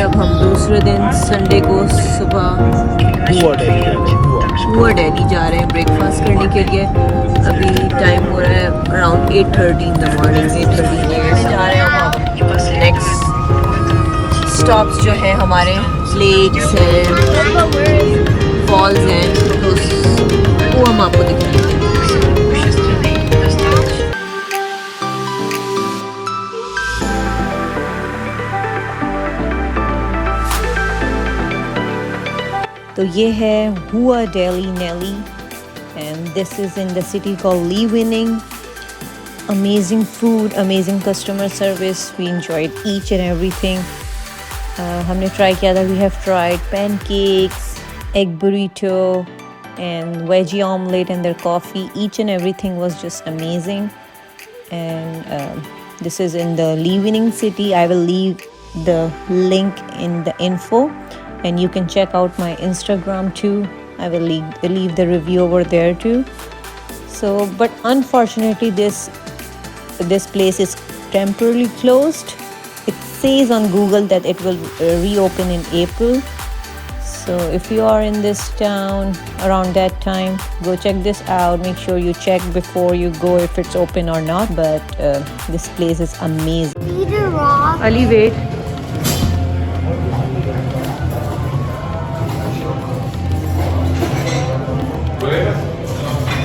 अब हम दूसरे दिन संडे को सुबह हुआ दिल्ली जा रहे हैं ब्रेकफास्ट करने के लिए। अभी टाइम हो रहा है अराउंड 8:30 इन द मॉर्निंग, 8:30 जा रहे हैं हम। नेक्स्ट स्टॉप्स जो है हमारे लेक्स हैं, फॉल्स हैं, तो वो हम आपको दिखाएंगे। तो ये है हुआ Delhi Nelly and this is in the city called Leavening. Amazing food, amazing customer service, we enjoyed each and everything. हमने ट्राई किया था, we have tried pancakes, egg burrito and veggie omelette and their coffee. Each and everything was just amazing. And this is in the Leaving City. I will leave the link in the info and you can check out my Instagram too. I will leave the review over there too. So but unfortunately this place is temporarily closed. It says on Google that it will reopen in April. So if you are in this town around that time, go check this out. Make sure you check before you go if it's open or not. But this place is amazing. Ali, wait.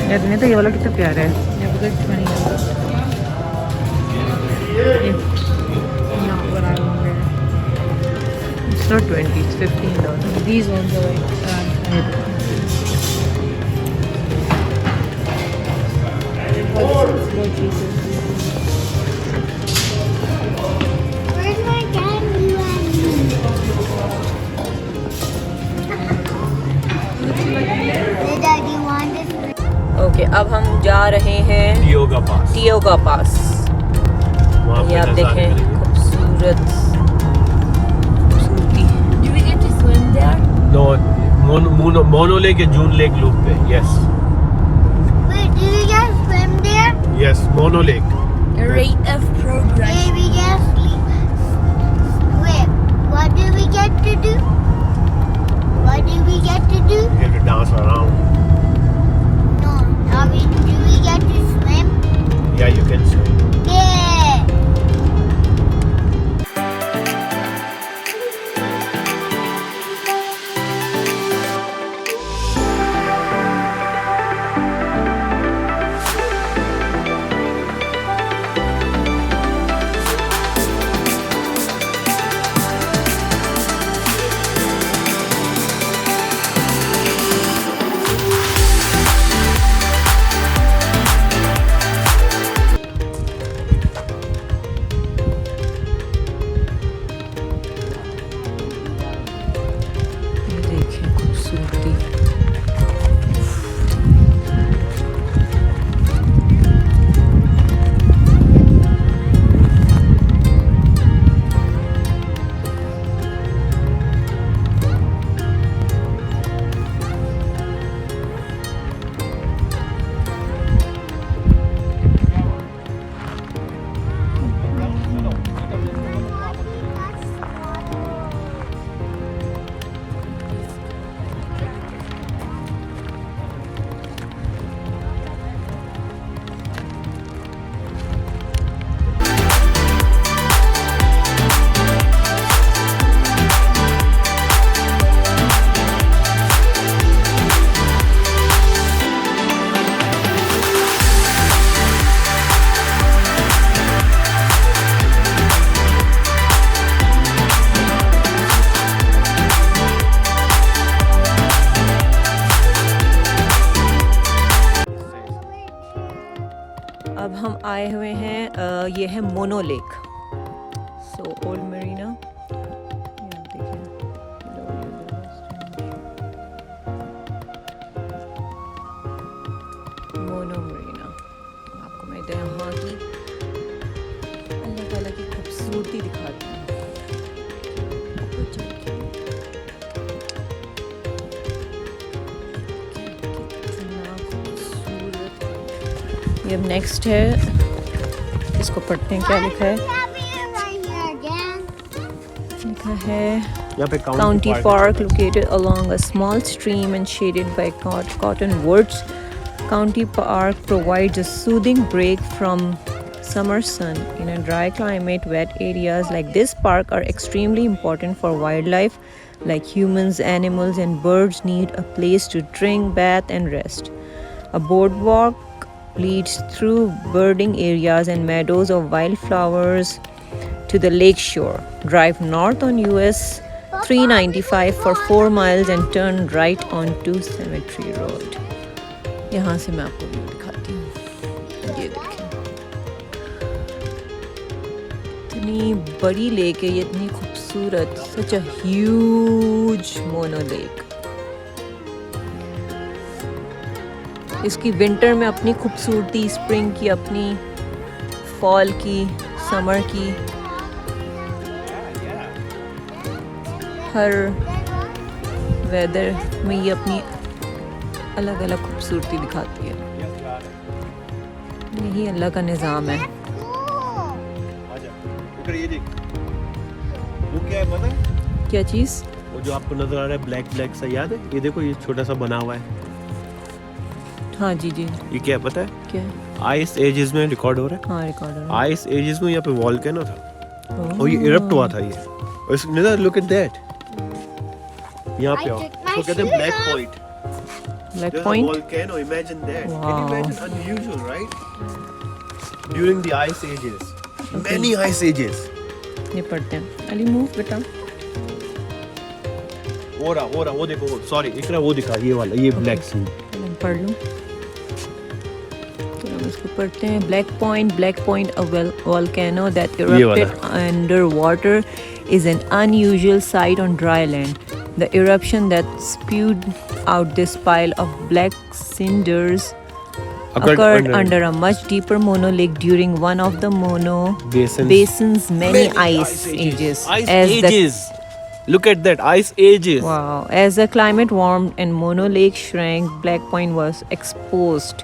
यार तुमने तो ये वाला कितना प्यारा है। It's not 20, it's $15. These ones are like Where's my candy? Dad, you want this? Okay, अब हम जा रहे हैं टियोगा पास। ये आप देखें खूबसूरत खूबसूरती। Do we get to swim there? No, Mono Lake and June Lake loop पे, yes. Wait, do we get to swim there? Yes, Mono Lake. A rate of progress. Yeah, we get to sleep. Wait, what do we get to do? What do we get to do? You have to dance around. No, do we get to swim? Yeah, you can swim. Yeah. ये देखें खूबसूरती। अब हम आए हुए हैं, ये है mono lake. So old Marina, mono Marina. आपको मैं यहाँ की अल्लाह ताला की खूबसूरती दिखाती हूँ। ये अब नेक्स्ट है, इसको पढ़ते हैं क्या लिखा है। लिखा है यहाँ पे County Park located along a small stream and shaded by cottonwoods. County Park provides a soothing break from summer sun. In a dry climate, wet areas like this park are extremely important for wildlife, like humans, animals, and birds need a place to drink, bath, and rest. A boardwalk leads through birding areas and meadows of wildflowers to the lake shore. Drive north on US 395 for 4 miles and turn right onto Cemetery Road. यहाँ से मैं आपको view दिखाती हूँ। ये देखें, इतनी बड़ी लेक है, ये इतनी खूबसूरत, सच अ ह्यूज मोनो लेक। इसकी विंटर में अपनी खूबसूरती, स्प्रिंग की अपनी, फॉल की, समर की, हर वेदर में ये अपनी अलग अलग खूबसूरती दिखाती है। यही अल्लाह का निज़ाम है। ये देख, वो क्या है पता है? क्या चीज़? वो जो आपको नजर आ रहा है ब्लैक ब्लैक सा, याद है? ये देखो, ये छोटा सा बना हुआ है। हाँ जी जी। ये क्या है पता है? क्या है? आइस एजेस में रिकॉर्ड हो रहा है। हाँ, रिकॉर्ड हो रहा है। आइस एजेस में यहाँ पे वॉल्केनो था ओह। और ये इरप्ट हुआ था ये। और निदर लुक एट दैट, यहाँ पे आओ, वो कहते हैं black point. Black There's a point. volcano, imagine that. Wow. Can you imagine? Unusual, right? During the ice ages. Many ice ages. ये पढ़ते हैं। अली मूव बेटा। हो रहा, वो देखो, सॉरी इकरा, वो दिखा, ये वाला, ये ब्लैक सीन। मैं पढ़ लूँ। तो हम इसको पढ़ते हैं। Black point, a volcano that erupted underwater is an unusual sight on dry land. The eruption that spewed out this pile of black cinders occurred under a much deeper mono lake during one of the mono basin's many ice ages. Look at that, ice ages. Wow. As the climate warmed and Mono Lake shrank, Black Point was exposed.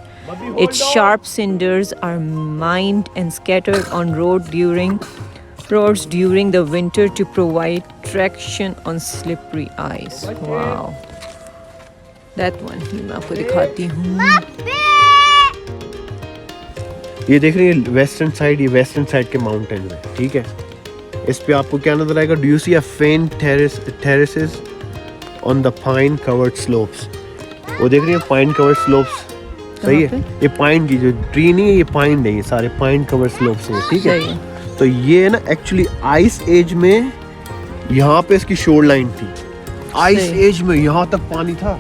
Its sharp cinders are mined and scattered on roads during the winter to provide traction on slippery ice. Wow. That one ही मैं आपको दिखाती हूँ। ये देख रही है western side, ये western side के माउंटेन है, ठीक है। इस पे आपको क्या नजर आएगा? डू यू सी अ फेंट terraces on the pine covered slopes? वो देख रही है पाइन कवर्ड स्लोप्स, सही है। ये पाइन की जो ट्री नहीं है, ये पाइन नहीं है, सारे पाइन कवर्ड स्लोप्स हैं, ठीक है। तो ये है ना एक्चुअली आइस एज में यहाँ पे इसकी शोर लाइन थी। आइस एज में यहाँ तक पानी था।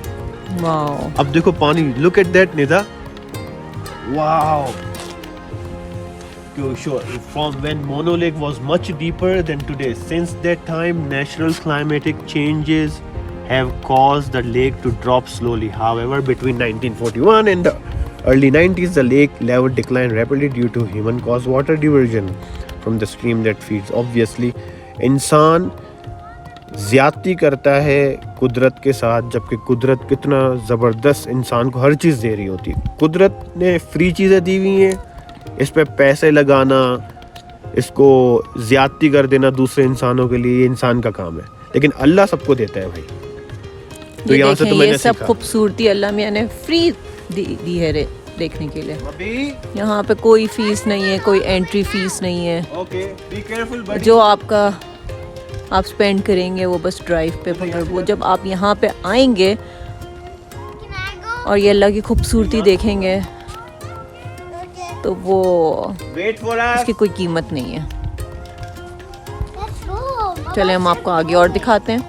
वाओ। अब देखो पानी, look at that Nida, wow. From when Mono Lake was much deeper than today. Since that time, natural climatic changes have caused the lake to drop slowly. However, between 1941 and the early 90s, the lake level declined rapidly due to human-caused water diversion from the stream that feeds. Obviously, इंसान ज़्यादती करता है कुदरत के साथ, जबकि कुदरत कितना ज़बरदस्त इंसान को हर चीज़ दे रही होती है। कुदरत ने फ्री चीज़ें दी हुई हैं, इस पे पैसे लगाना, इसको ज़्यादती कर देना दूसरे इंसानों के लिए, ये इंसान का काम है। लेकिन अल्लाह सबको देता है भाई। तो यहाँ से तो मैंने ये सब सीखा। खूबसूरती अल्लाह मियां ने फ्री दी है देखने के लिए। यहाँ पे कोई फीस नहीं है, कोई एंट्री फीस नहीं है। Okay, be careful, buddy. जो आपका आप स्पेंड करेंगे वो बस ड्राइव पे, मगर वो जब आप यहाँ पे आएंगे और ये अल्लाह की खूबसूरती देखेंगे तो वो इसकी कोई कीमत नहीं है। चले हम आपको आगे और दिखाते हैं।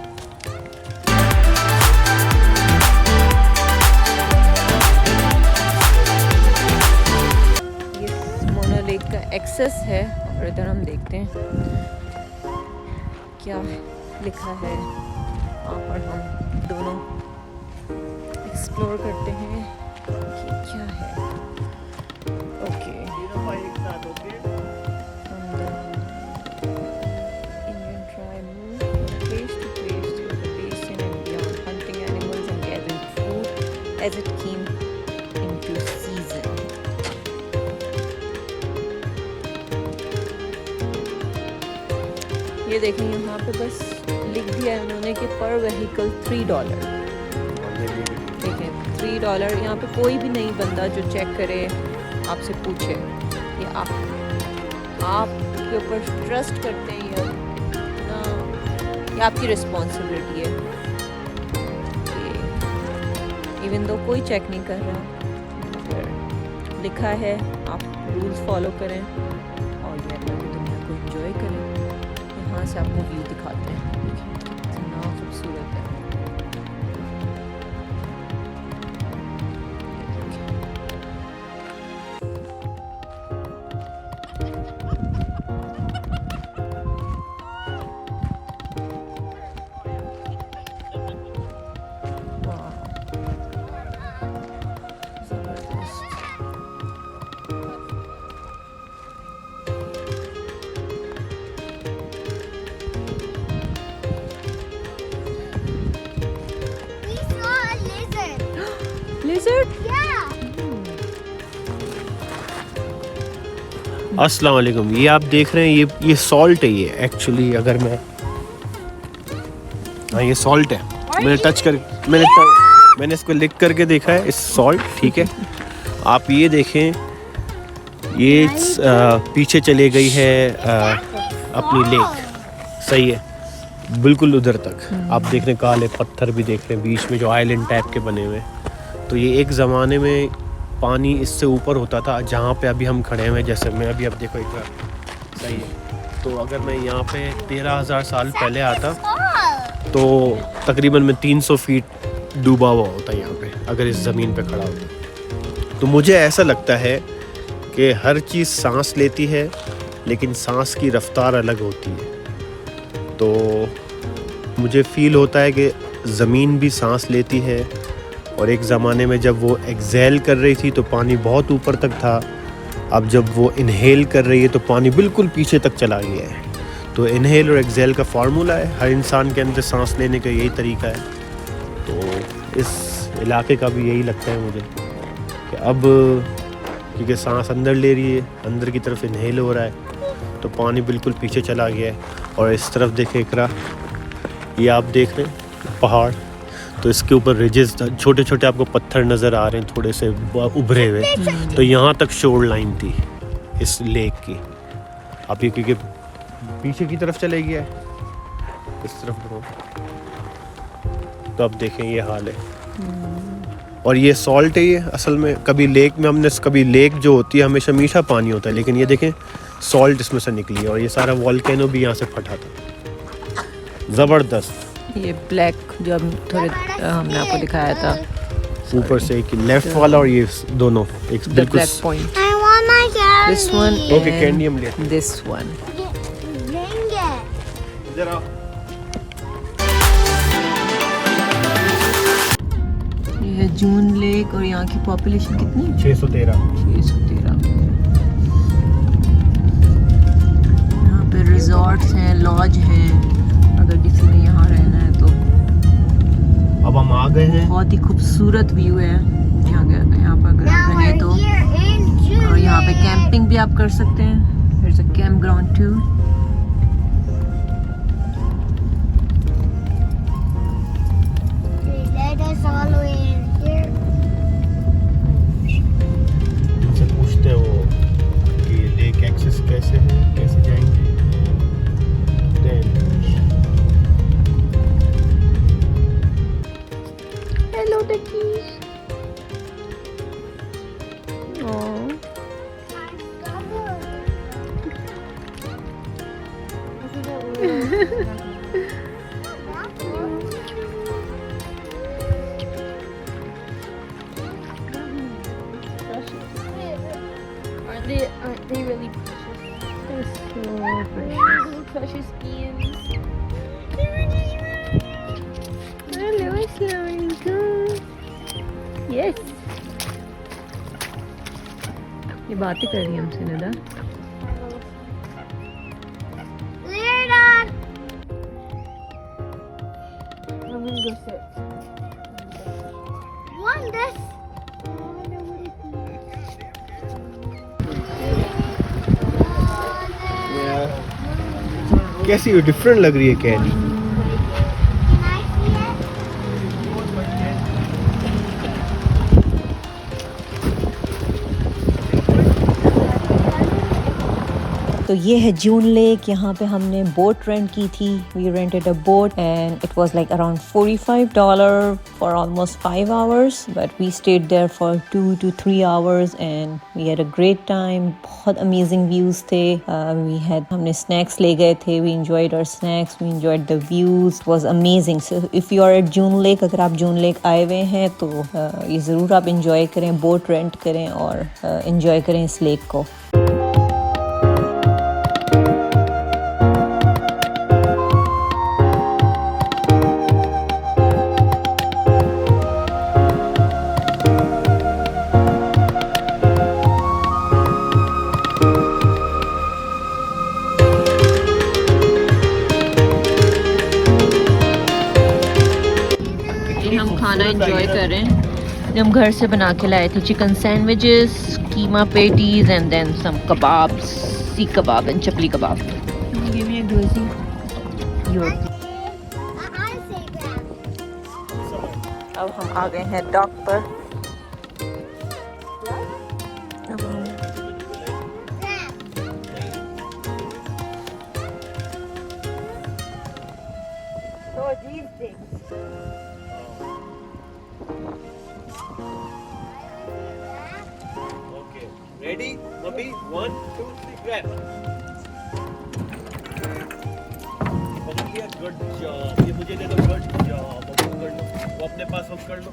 ये मोनो लेक का एक्सेस है और इधर हम देखते हैं क्या लिखा है। वहाँ पर हम दोनों एक्सप्लोर करते हैं कि क्या है। Okay, Indian tribe moved from place to place through the basin and beyond, hunting animals and gathering food as it came into season. ये देखें यहाँ पे बस लिख दिया है उन्होंने कि पर व्हीकल $3। देखें $3। यहाँ पे कोई भी नहीं बंदा जो चेक करे आपसे पूछे कि आपके ऊपर ट्रस्ट करते हैं या ना, ये आपकी रिस्पॉन्सिबिलिटी है। इवन दो कोई चेक नहीं कर रहा, लिखा है आप रूल्स फॉलो करें और ये अपनी दुनिया को एंजॉय करें। यहाँ से आपको व्यू दिखाते हैं, कितना खूबसूरत है। We saw a lizard. Lizard? Yeah. अस्सलाम वालेकुम। ये आप देख रहे हैं, ये सॉल्ट है। ये एक्चुअली अगर मैं, हाँ ये सॉल्ट है। मैंने इसको लिख करके देखा है, इस सॉल्ट, ठीक है। आप ये देखें, ये पीछे चले गई है अपनी लेक, सही है, बिल्कुल उधर तक। आप देख रहे हैं काले पत्थर भी देख रहे हैं बीच में जो आइलैंड टाइप के बने हुए हैं। तो ये एक ज़माने में पानी इससे ऊपर होता था, जहाँ पे अभी हम खड़े हुए, जैसे मैं अभी, अब देखो एक बार, सही है। तो अगर मैं यहाँ पे 13,000 साल पहले आता तो तकरीबन मैं 300 फीट डूबा हुआ होता यहाँ पे, अगर इस ज़मीन पे खड़ा होता। तो मुझे ऐसा लगता है कि हर चीज़ सांस लेती है, लेकिन सांस की रफ्तार अलग होती है। तो मुझे फ़ील होता है कि ज़मीन भी सांस लेती है, और एक ज़माने में जब वो एक्सेल कर रही थी तो पानी बहुत ऊपर तक था। अब जब वो इनहेल कर रही है तो पानी बिल्कुल पीछे तक चला गया है। तो इनहेल और एक्सेल का फार्मूला है, हर इंसान के अंदर सांस लेने का यही तरीका है। तो इस इलाके का भी यही लगता है मुझे कि अब क्योंकि सांस अंदर ले रही है, अंदर की तरफ इनहेल हो रहा है, तो पानी बिल्कुल पीछे चला गया है। और इस तरफ देखें इकरा, ये आप देख रहे हैं पहाड़, तो इसके ऊपर रिजेस, छोटे छोटे आपको पत्थर नज़र आ रहे हैं, थोड़े से उभरे हुए। तो यहाँ तक शोर लाइन थी इस लेक की। अब ये क्योंकि पीछे की तरफ चले गया है, इस तरफ देखो, तो अब देखें ये हाल है। और ये सॉल्ट है, ये असल में कभी लेक में हमने, कभी लेक जो होती है हमेशा मीठा पानी होता है, लेकिन ये देखें सॉल्ट इसमें से निकली है। और ये सारा वॉल्केनो भी यहाँ से फटा था, ज़बरदस्त। ये ब्लैक जो हमने आपको दिखाया था ऊपर से एक लेफ्ट वाला और ये दोनों एक the बिल्कुल। black point. I want my candy. This one Okay, candy हम लेते and this one. Bring it. इधर आओ। ये है जून लेक और यहाँ की पॉपुलेशन कितनी? 613। 613। यहाँ पे रिजॉर्ट्स हैं, लॉज हैं, अगर किसी ने यहाँ रहना है तो। अब हम आ गए हैं। बहुत ही खूबसूरत व्यू है यहाँ पर अगर Now आप रहें तो। we're here in June. और यहाँ पे कैंपिंग भी आप कर सकते हैं। There's a campground too. They led us all the way in here. इनसे पूछते हैं वो कि लेक एक्सेस कैसे है, कैसे जाएंगे। Hello duckies. Oh. Aren't they really precious? They're so precious. Precious beings. Hello, Slowingo. Yes. ये बातें कर रही है हमसे नदा। Lena! I'm gonna go sit. Want this? Yeah. कैसी हो? डिफरेंट लग रही है carry. Can I see it? तो ये है जून लेक. यहाँ पे हमने बोट रेंट की थी. We rented a boat and it was like around $45 for almost 5 hours, but we stayed there for 2 to 3 hours and we had a great time. बहुत amazing views थे. हमने स्नैक्स ले गए थे. We enjoyed our snacks, we enjoyed the views. It was amazing. So if you are at June Lake, अगर आप जून lake आए हुए हैं तो ये ज़रूर आप इंजॉय करें, बोट रेंट करें और इंजॉय करें इस लेक को. हम खाना एंजॉय कर रहे हैं. हम घर से बना के लाए थे chicken sandwiches, keema patties and then some kebabs, seekh kebab and chapli kebab. Give me a glossy. I say grab. अब हम आ गए हैं डॉक पर. Okay. Ready? Mummy? 1, 2, 3, grab. Good job. ये मुझे दे दो. Good job. वो अपने पास होल्ड कर लो.